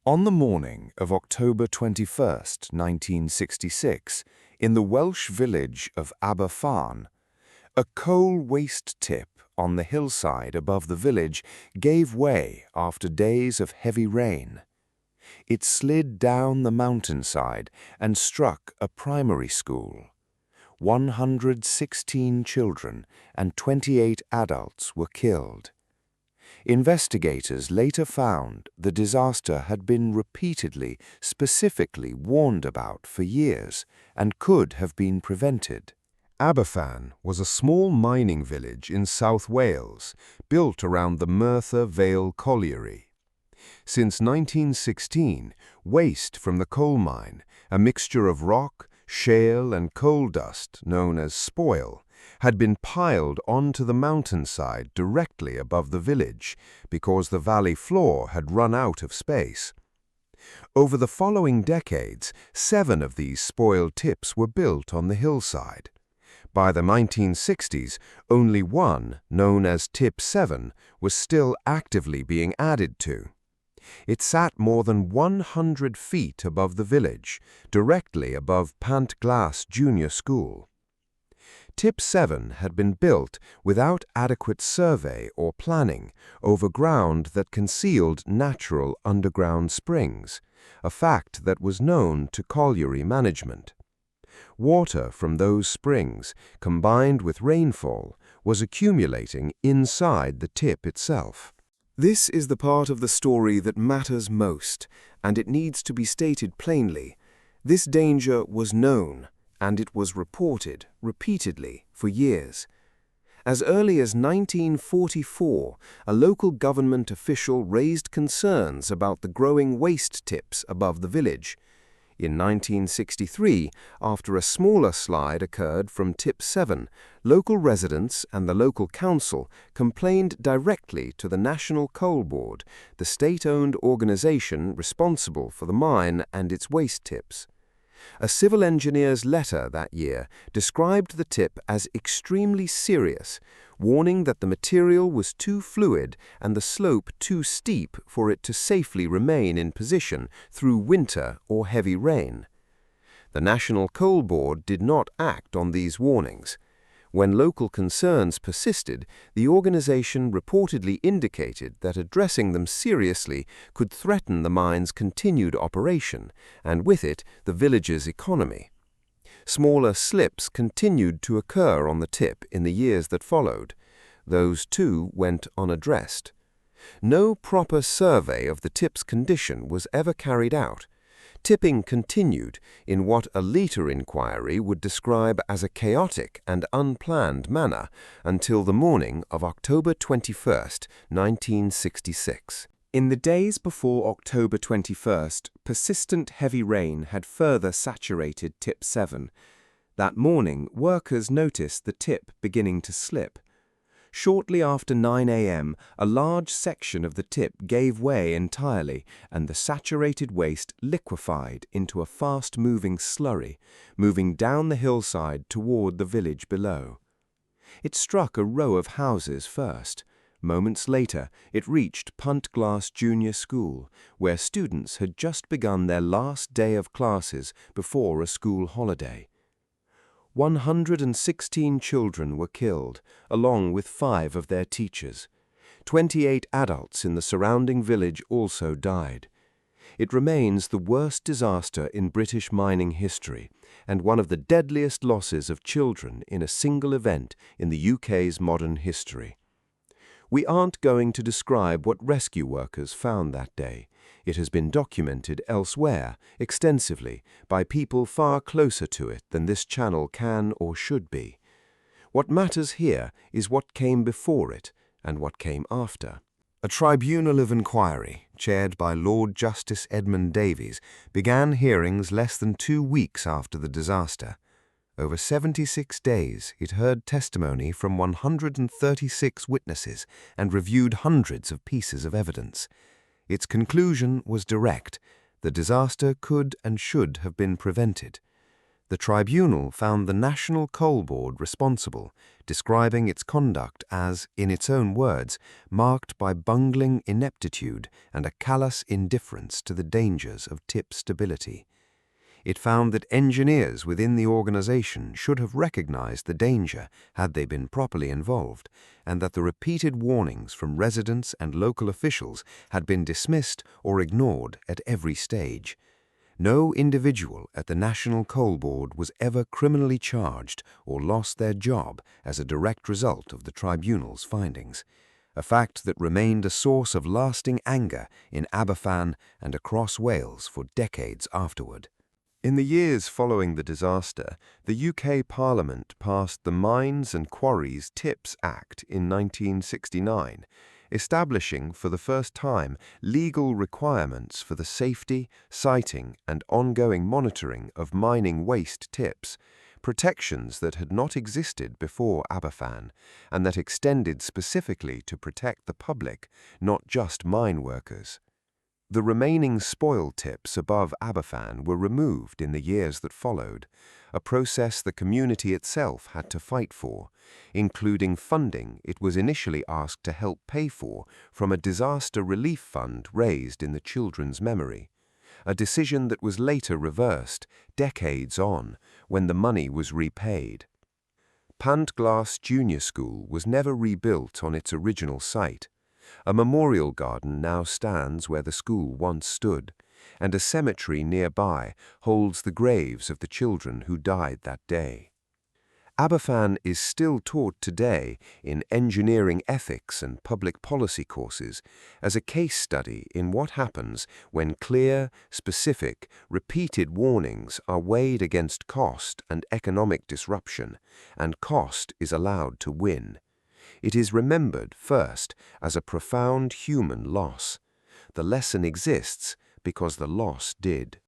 On the morning of October 21st, 1966, in the Welsh village of Aberfan, a coal waste tip on the hillside above the village gave way after days of heavy rain. It slid down the mountainside and struck a primary school. 116 children and 28 adults were killed. Investigators later found the disaster had been repeatedly, specifically warned about for years and could have been prevented. Aberfan was a small mining village in South Wales, built around the Merthyr Vale Colliery. Since 1916, waste from the coal mine, a mixture of rock, shale and coal dust known as spoil, had been piled onto the mountainside directly above the village because the valley floor had run out of space. Over the following decades, 7 of these spoil tips were built on the hillside. By the 1960s, only one, known as Tip 7, was still actively being added to. It sat more than 100 feet above the village, directly above Pantglas Junior School. Tip 7 had been built without adequate survey or planning over ground that concealed natural underground springs, a fact that was known to colliery management. Water from those springs, combined with rainfall, was accumulating inside the tip itself. This is the part of the story that matters most, and it needs to be stated plainly. This danger was known, and it was reported repeatedly for years. As early as 1944, a local government official raised concerns about the growing waste tips above the village. In 1963, after a smaller slide occurred from Tip 7, local residents and the local council complained directly to the National Coal Board, the state-owned organization responsible for the mine and its waste tips. A civil engineer's letter that year described the tip as extremely serious, warning that the material was too fluid and the slope too steep for it to safely remain in position through winter or heavy rain. The National Coal Board did not act on these warnings. When local concerns persisted, the organization reportedly indicated that addressing them seriously could threaten the mine's continued operation, and with it, the village's economy. Smaller slips continued to occur on the tip in the years that followed. Those, too, went unaddressed. No proper survey of the tip's condition was ever carried out. Tipping continued in what a later inquiry would describe as a chaotic and unplanned manner until the morning of October 21, 1966. In the days before October 21st, persistent heavy rain had further saturated Tip 7. That morning, workers noticed the tip beginning to slip. Shortly after 9 a.m., a large section of the tip gave way entirely, and the saturated waste liquefied into a fast-moving slurry, moving down the hillside toward the village below. It struck a row of houses first. Moments later, it reached Pantglas Junior School, where students had just begun their last day of classes before a school holiday. 116 children were killed, along with 5 of their teachers. 28 adults in the surrounding village also died. It remains the worst disaster in British mining history, and one of the deadliest losses of children in a single event in the UK's modern history. We aren't going to describe what rescue workers found that day. It has been documented elsewhere, extensively, by people far closer to it than this channel can or should be. What matters here is what came before it and what came after. A tribunal of inquiry, chaired by Lord Justice Edmund Davies, began hearings less than 2 weeks after the disaster. Over 76 days, it heard testimony from 136 witnesses and reviewed hundreds of pieces of evidence. Its conclusion was direct. The disaster could and should have been prevented. The tribunal found the National Coal Board responsible, describing its conduct as, in its own words, marked by bungling ineptitude and a callous indifference to the dangers of tip stability. It found that engineers within the organization should have recognized the danger had they been properly involved, and that the repeated warnings from residents and local officials had been dismissed or ignored at every stage. No individual at the National Coal Board was ever criminally charged or lost their job as a direct result of the tribunal's findings, a fact that remained a source of lasting anger in Aberfan and across Wales for decades afterward. In the years following the disaster, the UK Parliament passed the Mines and Quarries Tips Act in 1969, establishing for the first time legal requirements for the safety, sighting, and ongoing monitoring of mining waste tips, protections that had not existed before Aberfan, and that extended specifically to protect the public, not just mine workers. The remaining spoil tips above Aberfan were removed in the years that followed, a process the community itself had to fight for, including funding it was initially asked to help pay for from a disaster relief fund raised in the children's memory, a decision that was later reversed, decades on, when the money was repaid. Pantglas Junior School was never rebuilt on its original site. A memorial garden now stands where the school once stood, and a cemetery nearby holds the graves of the children who died that day. Aberfan is still taught today in engineering ethics and public policy courses as a case study in what happens when clear, specific, repeated warnings are weighed against cost and economic disruption, and cost is allowed to win. It is remembered first as a profound human loss. The lesson exists because the loss did.